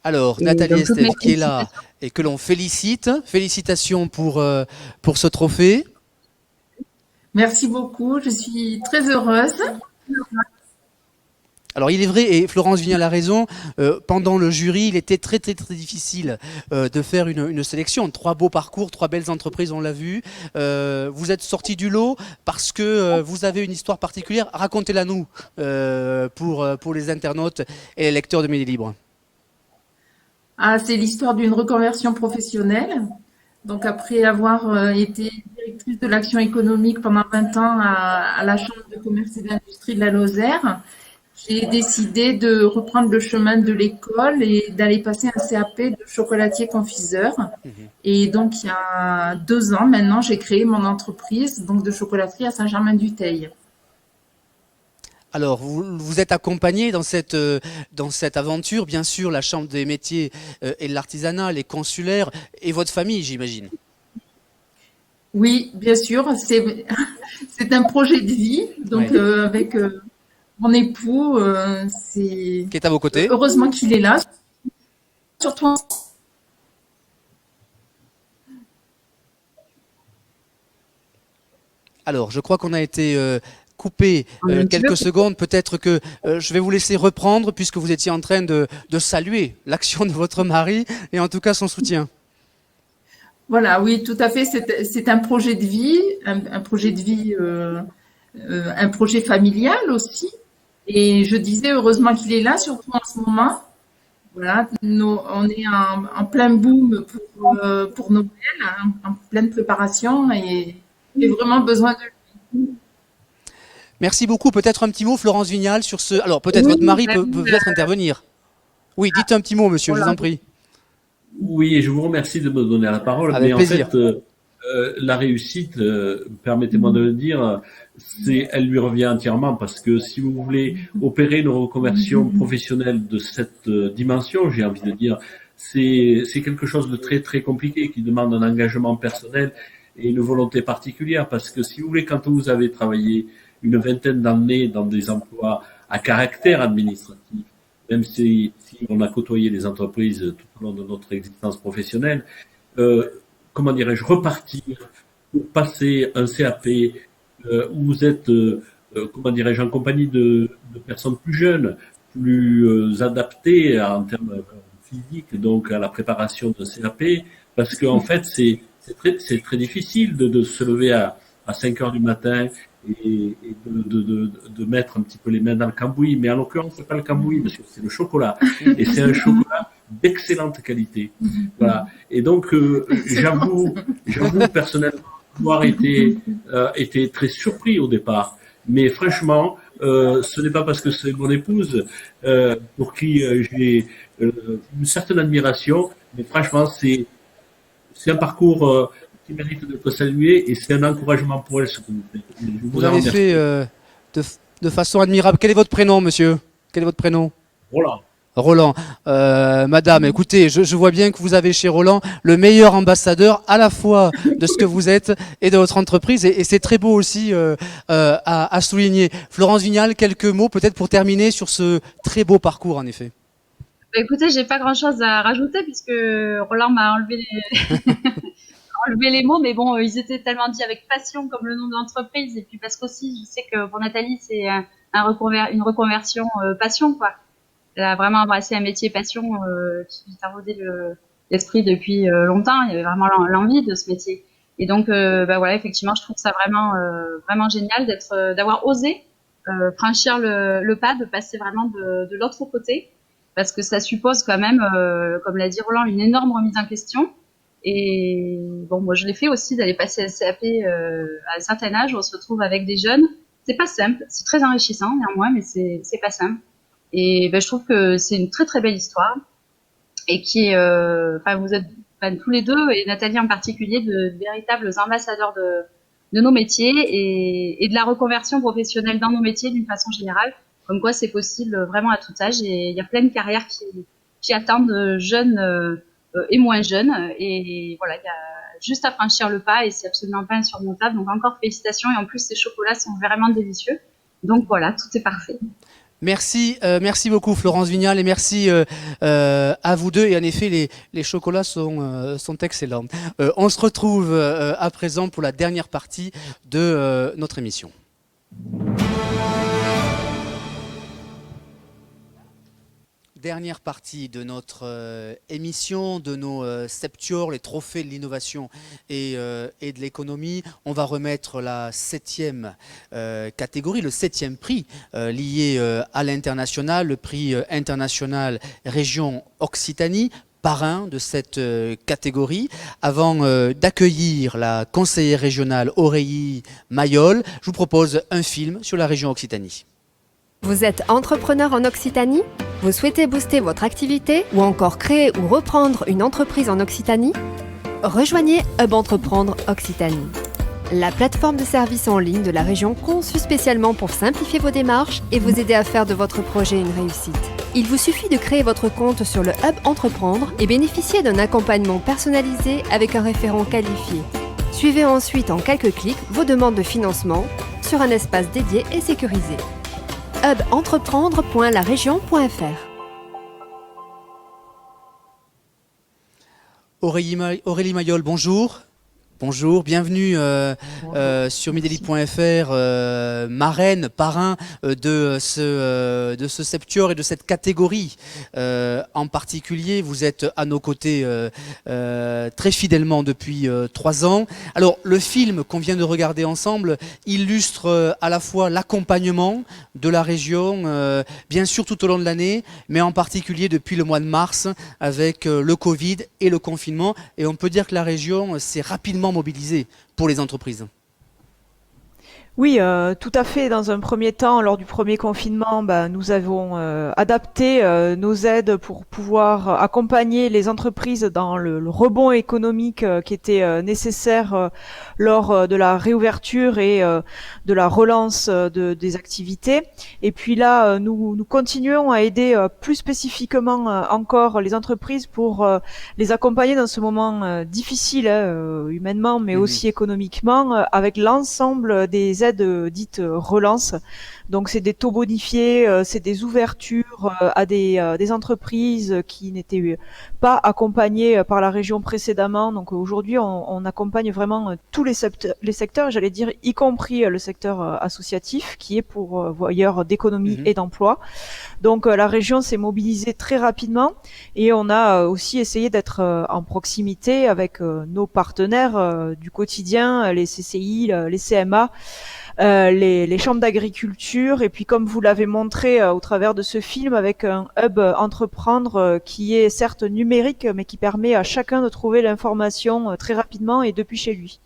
Alors, Nathalie Estève qui est là et que l'on félicite. Félicitations pour ce trophée. Merci beaucoup, je suis très heureuse. Alors il est vrai, et Florence Vignal a raison, pendant le jury, il était très très très difficile de faire une sélection. 3 beaux parcours, 3 belles entreprises, on l'a vu. Vous êtes sortis du lot parce que vous avez une histoire particulière. Racontez-la nous pour les internautes et les lecteurs de Midi Libre. Ah, c'est l'histoire d'une reconversion professionnelle. Donc après avoir été directrice de l'action économique pendant 20 ans à la Chambre de commerce et d'industrie de la Lozère, j'ai décidé de reprendre le chemin de l'école et d'aller passer un CAP de chocolatier confiseur. Et donc il y a 2 ans maintenant, j'ai créé mon entreprise donc de chocolaterie à Saint-Germain-du-Teil. Alors, vous êtes accompagné dans cette aventure, bien sûr, la Chambre des métiers et de l'artisanat, les consulaires et votre famille, j'imagine. Oui, bien sûr, c'est un projet de vie, donc avec mon époux, qui est à vos côtés. Heureusement qu'il est là, surtout. Alors, je crois qu'on a été couper quelques secondes, peut-être que je vais vous laisser reprendre puisque vous étiez en train de saluer l'action de votre mari et en tout cas son soutien. Voilà, oui, tout à fait, c'est un projet de vie, un projet de vie, un projet familial aussi. Et je disais heureusement qu'il est là, surtout en ce moment. Voilà, on est en plein boom pour Noël, en pleine préparation et j'ai vraiment besoin de lui. Merci beaucoup. Peut-être un petit mot, Florence Vignal, sur ce. Alors, peut-être votre mari peut peut-être intervenir. Oui, dites un petit mot, monsieur, je vous en prie. Oui, et je vous remercie de me donner la parole. Avec plaisir. En fait, la réussite, permettez-moi de le dire, elle lui revient entièrement parce que si vous voulez opérer une reconversion professionnelle de cette dimension, j'ai envie de dire, c'est quelque chose de très très compliqué qui demande un engagement personnel et une volonté particulière parce que si vous voulez, quand vous avez travaillé une vingtaine d'années dans des emplois à caractère administratif, même si on a côtoyé les entreprises tout au long de notre existence professionnelle, comment dirais-je, repartir pour passer un CAP où vous êtes, comment dirais-je, en compagnie de personnes plus jeunes, plus adaptées en termes physiques, donc à la préparation de CAP, parce qu'en fait, c'est très difficile de se lever à 5 heures du matin et de mettre un petit peu les mains dans le cambouis. Mais en l'occurrence, c'est pas le cambouis, parce que c'est le chocolat. Et c'est un chocolat d'excellente qualité. Voilà. Et donc, j'avoue personnellement avoir été très surpris au départ. Mais franchement, ce n'est pas parce que c'est mon épouse pour qui j'ai une certaine admiration, mais franchement, c'est un parcours qui mérite d'être salué et c'est un encouragement pour elle ce que vous faites. Vous l'avez fait de façon admirable. Quel est votre prénom, monsieur? Quel est votre prénom? Roland. Roland. Madame, écoutez, je vois bien que vous avez chez Roland le meilleur ambassadeur à la fois de ce que vous êtes et de votre entreprise. Et c'est très beau aussi à souligner. Florence Vignal, quelques mots peut-être pour terminer sur ce très beau parcours en effet. Bah, écoutez, j'ai pas grand-chose à rajouter puisque Roland m'a enlevé les mots, mais bon, ils étaient tellement dit avec passion comme le nom de l'entreprise. Et puis parce qu'aussi, je sais que pour Nathalie, c'est une reconversion passion, quoi. Elle a vraiment embrassé un métier passion qui lui taraudait l'esprit depuis longtemps. Il y avait vraiment l'envie de ce métier. Et donc, bah voilà, effectivement, je trouve ça vraiment génial d'avoir osé franchir le pas, de passer vraiment de l'autre côté, parce que ça suppose quand même, comme l'a dit Roland, une énorme remise en question. Et bon, moi, je l'ai fait aussi d'aller passer SCAP à un certain âge où on se retrouve avec des jeunes. C'est pas simple, c'est très enrichissant néanmoins, mais c'est pas simple. Et ben, je trouve que c'est une très très belle histoire et qui est, vous êtes tous les deux et Nathalie en particulier de véritables ambassadeurs de nos métiers et de la reconversion professionnelle dans nos métiers d'une façon générale. Comme quoi c'est possible vraiment à tout âge et il y a plein de carrières qui attendent jeunes et moins jeunes et voilà, il y a juste à franchir le pas et c'est absolument pas insurmontable. Donc encore félicitations et en plus ces chocolats sont vraiment délicieux. Donc voilà, tout est parfait. Merci beaucoup Florence Vignal et merci à vous deux. Et en effet, les chocolats sont excellents. On se retrouve à présent pour la dernière partie de notre émission. Dernière partie de notre émission, de nos Septuors, les trophées de l'innovation et de l'économie. On va remettre la 7e catégorie, le 7e prix lié à l'international, le prix international Région Occitanie, parrain de cette catégorie. Avant d'accueillir la conseillère régionale Aurélie Mayol, je vous propose un film sur la région Occitanie. Vous êtes entrepreneur en Occitanie? Vous souhaitez booster votre activité ou encore créer ou reprendre une entreprise en Occitanie? Rejoignez Hub Entreprendre Occitanie, la plateforme de services en ligne de la région conçue spécialement pour simplifier vos démarches et vous aider à faire de votre projet une réussite. Il vous suffit de créer votre compte sur le Hub Entreprendre et bénéficier d'un accompagnement personnalisé avec un référent qualifié. Suivez ensuite en quelques clics vos demandes de financement sur un espace dédié et sécurisé. hubentreprendre.laregion.fr. Aurélie Mayol, bonjour. Bonjour, bienvenue sur mideli.fr, marraine, parrain de ce Septuor et de cette catégorie en particulier. Vous êtes à nos côtés très fidèlement depuis 3 ans. Alors, le film qu'on vient de regarder ensemble illustre à la fois l'accompagnement de la région, bien sûr tout au long de l'année, mais en particulier depuis le mois de mars avec le Covid et le confinement. Et on peut dire que la région s'est rapidement mobilisée pour les entreprises. Oui, tout à fait. Dans un premier temps, lors du premier confinement, nous avons adapté nos aides pour pouvoir accompagner les entreprises dans le rebond économique qui était nécessaire lors de la réouverture et de la relance des activités. Et puis là, nous continuons à aider plus spécifiquement encore les entreprises pour les accompagner dans ce moment difficile, humainement, mais aussi économiquement, avec l'ensemble des aides dites relance. Donc c'est des taux bonifiés, c'est des ouvertures à des entreprises qui n'étaient pas accompagnées par la région précédemment. Donc aujourd'hui on accompagne vraiment tous les secteurs, j'allais dire y compris le secteur associatif qui est pourvoyeur d'économie et d'emploi. Donc la région s'est mobilisée très rapidement et on a aussi essayé d'être en proximité avec nos partenaires du quotidien, les CCI, les CMA, les chambres d'agriculture, et puis comme vous l'avez montré au travers de ce film, avec un hub entreprendre qui est certes numérique, mais qui permet à chacun de trouver l'information très rapidement et depuis chez lui.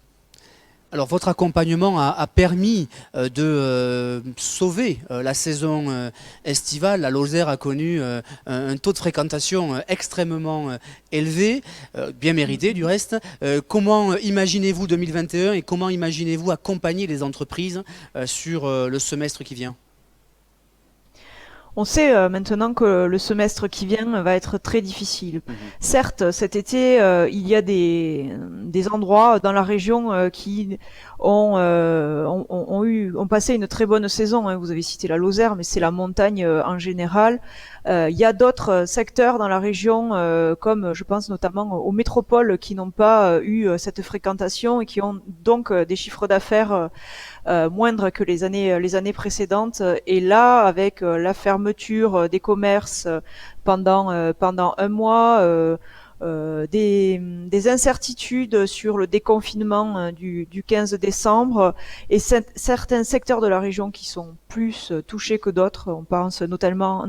Alors votre accompagnement a permis de sauver la saison estivale. La Lozère a connu un taux de fréquentation extrêmement élevé, bien mérité du reste. Comment imaginez-vous 2021 et comment imaginez-vous accompagner les entreprises sur le semestre qui vient ? On sait maintenant que le semestre qui vient va être très difficile. Certes, cet été, il y a des endroits dans la région qui ont passé une très bonne saison, hein. Vous avez cité la Lozère, mais c'est la montagne en général. Il y a d'autres secteurs dans la région, comme je pense notamment aux métropoles, qui n'ont pas eu cette fréquentation et qui ont donc des chiffres d'affaires moindres que les années précédentes. Et là, avec la fermeture des commerces pendant un mois, des incertitudes sur le déconfinement du 15 décembre et certains secteurs de la région qui sont plus touchés que d'autres. On pense notamment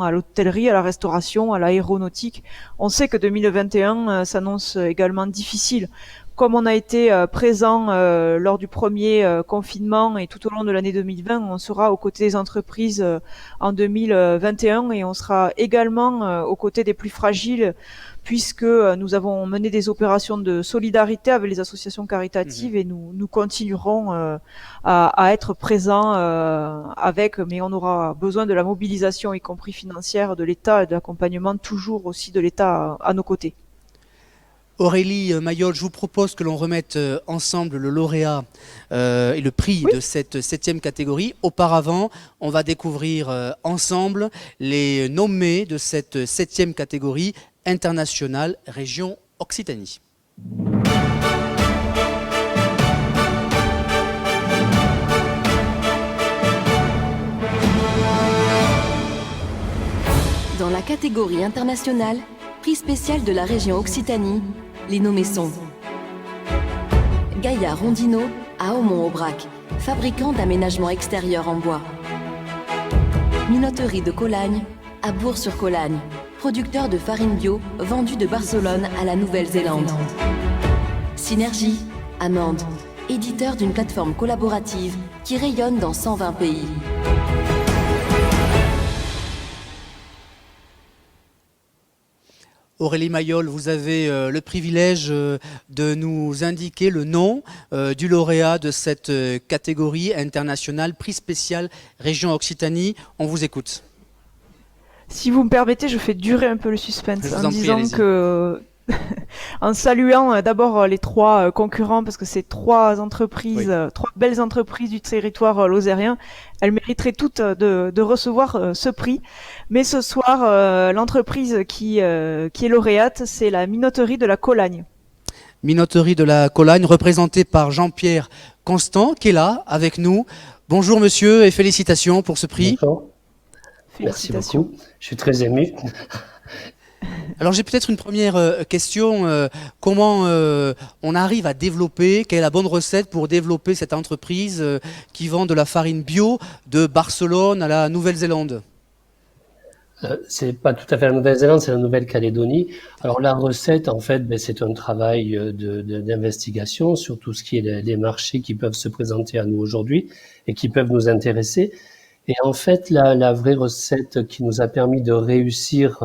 à l'hôtellerie, à la restauration, à l'aéronautique. On sait que 2021 s'annonce également difficile. Comme on a été présent lors du premier confinement et tout au long de l'année 2020, on sera aux côtés des entreprises en 2021 et on sera également aux côtés des plus fragiles, puisque nous avons mené des opérations de solidarité avec les associations caritatives et nous continuerons à être présents mais on aura besoin de la mobilisation, y compris financière, de l'État et de l'accompagnement toujours aussi de l'État à nos côtés. Aurélie Mayol, je vous propose que l'on remette ensemble le lauréat et le prix de cette 7e catégorie. Auparavant, on va découvrir ensemble les nommés de cette 7e catégorie internationale région Occitanie. Dans la catégorie internationale, prix spécial de la région Occitanie, les nommés sont Gaïa Rondino à Aumont-Aubrac, fabricant d'aménagements extérieurs en bois. Minoterie de Colagne à Bourg-sur-Colagne, producteur de farine bio vendue de Barcelone à la Nouvelle-Zélande. Synergie à Mende, éditeur d'une plateforme collaborative qui rayonne dans 120 pays. Aurélie Mayol, vous avez le privilège de nous indiquer le nom du lauréat de cette catégorie internationale, prix spécial région Occitanie. On vous écoute. Si vous me permettez, je fais durer un peu le suspense en disant que, en saluant d'abord les trois concurrents, parce que c'est trois belles entreprises du territoire lozérien, elles mériteraient toutes de recevoir ce prix. Mais ce soir, l'entreprise qui est lauréate, c'est la Minoterie de la Colagne. Minoterie de la Colagne, représentée par Jean-Pierre Constant, qui est là avec nous. Bonjour monsieur et félicitations pour ce prix. Bonjour. Merci beaucoup, je suis très ému. Alors j'ai peut-être une première question. Comment on arrive à développer, quelle est la bonne recette pour développer cette entreprise qui vend de la farine bio de Barcelone à la Nouvelle-Zélande? C'est pas tout à fait la Nouvelle-Zélande, c'est la Nouvelle-Calédonie. Alors la recette, en fait, c'est un travail d'investigation sur tout ce qui est les marchés qui peuvent se présenter à nous aujourd'hui et qui peuvent nous intéresser. Et en fait, la vraie recette qui nous a permis de réussir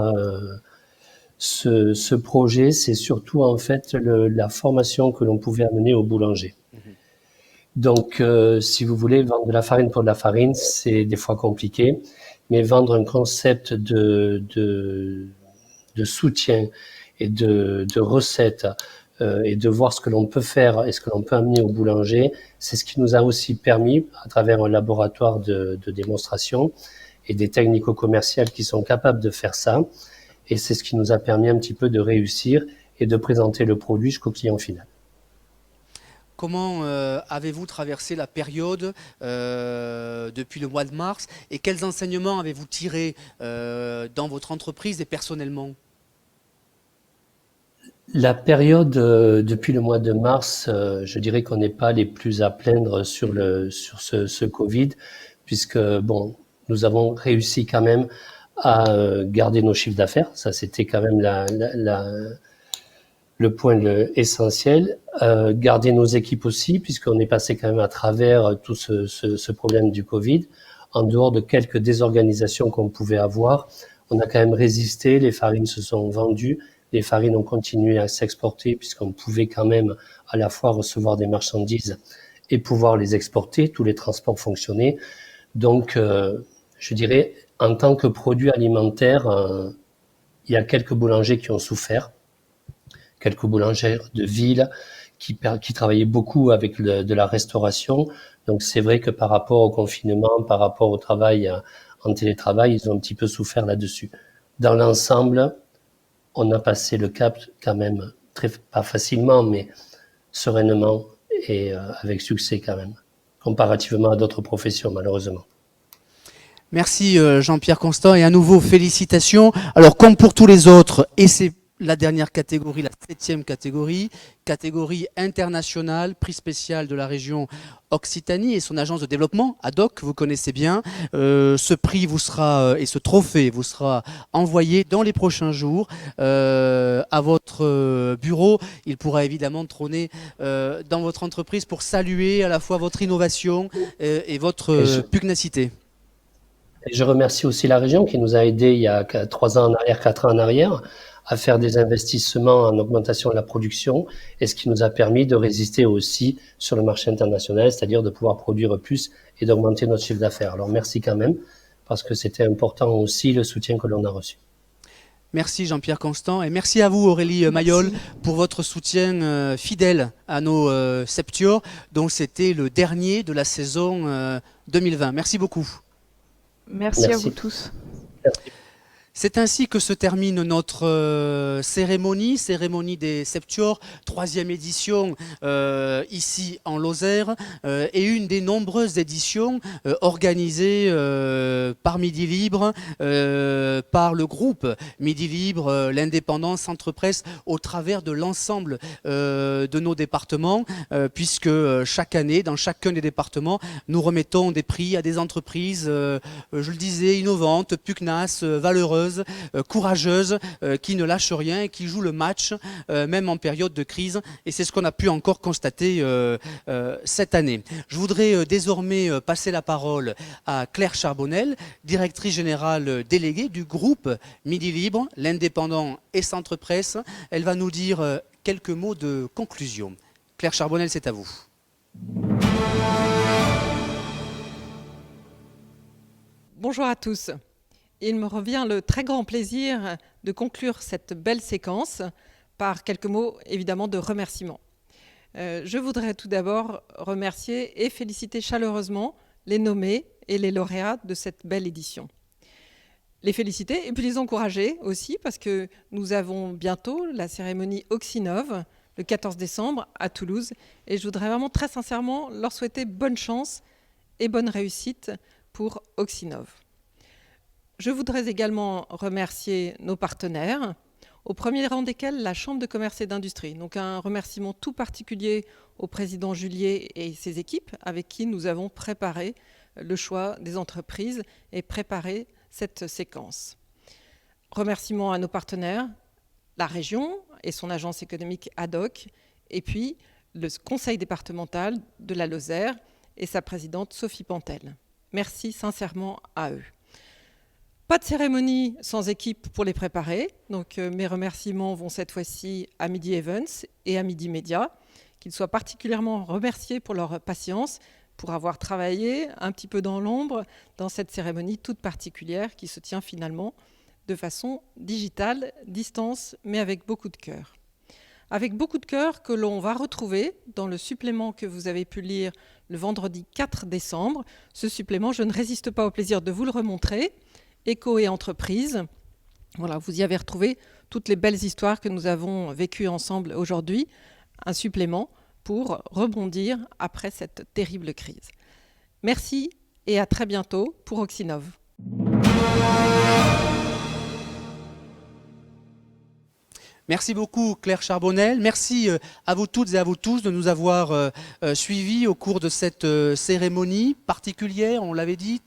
ce projet, c'est surtout en fait la formation que l'on pouvait amener aux boulangers. Donc, si vous voulez vendre de la farine pour de la farine, c'est des fois compliqué, mais vendre un concept de soutien et de recettes et de voir ce que l'on peut faire et ce que l'on peut amener au boulanger, c'est ce qui nous a aussi permis, à travers un laboratoire de démonstration et des technico-commerciales qui sont capables de faire ça, et c'est ce qui nous a permis un petit peu de réussir et de présenter le produit jusqu'au client final. Comment avez-vous traversé la période depuis le mois de mars et quels enseignements avez-vous tirés dans votre entreprise et personnellement ? La période depuis le mois de mars, je dirais qu'on n'est pas les plus à plaindre sur ce Covid, puisque bon, nous avons réussi quand même à garder nos chiffres d'affaires. Ça, c'était quand même le point essentiel. Garder nos équipes aussi, puisqu'on est passé quand même à travers tout ce problème du Covid. En dehors de quelques désorganisations qu'on pouvait avoir, on a quand même résisté. Les farines se sont vendues. Les farines ont continué à s'exporter puisqu'on pouvait quand même à la fois recevoir des marchandises et pouvoir les exporter. Tous les transports fonctionnaient. Donc, je dirais, en tant que produit alimentaire, il y a quelques boulangers qui ont souffert. Quelques boulangères de ville qui travaillaient beaucoup avec de la restauration. Donc, c'est vrai que par rapport au confinement, par rapport au travail en télétravail, ils ont un petit peu souffert là-dessus. Dans l'ensemble, on a passé le cap quand même, pas facilement, mais sereinement et avec succès quand même, comparativement à d'autres professions, malheureusement. Merci Jean-Pierre Constant et à nouveau félicitations. Alors comme pour tous les autres, et c'est la dernière catégorie, la 7e catégorie internationale, prix spécial de la région Occitanie et son agence de développement, ADOC, vous connaissez bien. Ce prix vous sera, et ce trophée vous sera envoyé dans les prochains jours à votre bureau. Il pourra évidemment trôner dans votre entreprise pour saluer à la fois votre innovation et votre pugnacité. Et je remercie aussi la région qui nous a aidés il y a 3 ans en arrière, 4 ans en arrière, à faire des investissements en augmentation de la production et ce qui nous a permis de résister aussi sur le marché international, c'est-à-dire de pouvoir produire plus et d'augmenter notre chiffre d'affaires. Alors merci quand même, parce que c'était important aussi le soutien que l'on a reçu. Merci Jean-Pierre Constant et merci à vous Aurélie Mayol pour votre soutien fidèle à nos Septiors, dont c'était le dernier de la saison 2020. Merci beaucoup. Merci à vous tous. Merci. C'est ainsi que se termine notre cérémonie des Septiors, 3e édition ici en Lozère et une des nombreuses éditions organisées par Midi Libre, par le groupe Midi Libre, l'Indépendant, Centre Presse, au travers de l'ensemble de nos départements, puisque chaque année, dans chacun des départements, nous remettons des prix à des entreprises, je le disais, innovantes, pugnaces, valeureuses, courageuses, qui ne lâchent rien et qui jouent le match, même en période de crise. Et c'est ce qu'on a pu encore constater cette année. Je voudrais désormais passer la parole à Claire Charbonnel, directrice générale déléguée du groupe Midi Libre, l'Indépendant et Centre Presse. Elle va nous dire quelques mots de conclusion. Claire Charbonnel, c'est à vous. Bonjour à tous. Il me revient le très grand plaisir de conclure cette belle séquence par quelques mots évidemment de remerciement. Je voudrais tout d'abord remercier et féliciter chaleureusement les nommés et les lauréats de cette belle édition. Les féliciter et puis les encourager aussi parce que nous avons bientôt la cérémonie Oxinov le 14 décembre à Toulouse et je voudrais vraiment très sincèrement leur souhaiter bonne chance et bonne réussite pour Oxinov. Je voudrais également remercier nos partenaires, au premier rang desquels la Chambre de commerce et d'industrie. Donc un remerciement tout particulier au président Julier et ses équipes avec qui nous avons préparé le choix des entreprises et préparé cette séquence. Remerciements à nos partenaires, la région et son agence économique ADOC, et puis le conseil départemental de la Lozère et sa présidente Sophie Pantel. Merci sincèrement à eux. Pas de cérémonie sans équipe pour les préparer, donc mes remerciements vont cette fois-ci à Midi Events et à Midi Média, qu'ils soient particulièrement remerciés pour leur patience, pour avoir travaillé un petit peu dans l'ombre dans cette cérémonie toute particulière qui se tient finalement de façon digitale, distance, mais avec beaucoup de cœur. Avec beaucoup de cœur que l'on va retrouver dans le supplément que vous avez pu lire le vendredi 4 décembre. Ce supplément, je ne résiste pas au plaisir de vous le remontrer. Éco et entreprise. Voilà, vous y avez retrouvé toutes les belles histoires que nous avons vécues ensemble aujourd'hui. Un supplément pour rebondir après cette terrible crise. Merci et à très bientôt pour Oxinov. Merci beaucoup Claire Charbonnel. Merci à vous toutes et à vous tous de nous avoir suivis au cours de cette cérémonie particulière, on l'avait dit,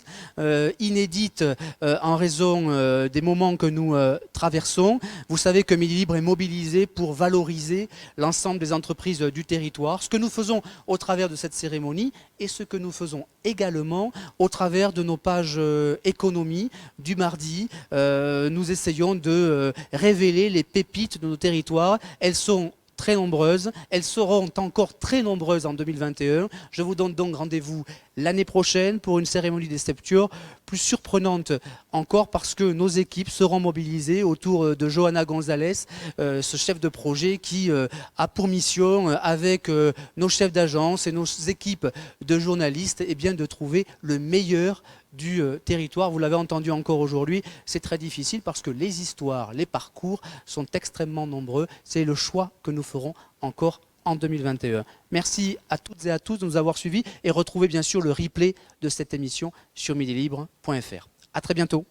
inédite en raison des moments que nous traversons. Vous savez que Midi Libre est mobilisé pour valoriser l'ensemble des entreprises du territoire, ce que nous faisons au travers de cette cérémonie et ce que nous faisons également au travers de nos pages économie du mardi. Nous essayons de révéler les pépites de nos territoires. Elles sont très nombreuses, elles seront encore très nombreuses en 2021. Je vous donne donc rendez-vous l'année prochaine pour une cérémonie des Septuors plus surprenante encore parce que nos équipes seront mobilisées autour de Johanna Gonzalez, ce chef de projet qui a pour mission, avec nos chefs d'agence et nos équipes de journalistes, eh bien, de trouver le meilleur du territoire. Vous l'avez entendu encore aujourd'hui, c'est très difficile parce que les histoires, les parcours sont extrêmement nombreux. C'est le choix que nous ferons encore en 2021. Merci à toutes et à tous de nous avoir suivis et retrouvez bien sûr le replay de cette émission sur midilibre.fr. À très bientôt.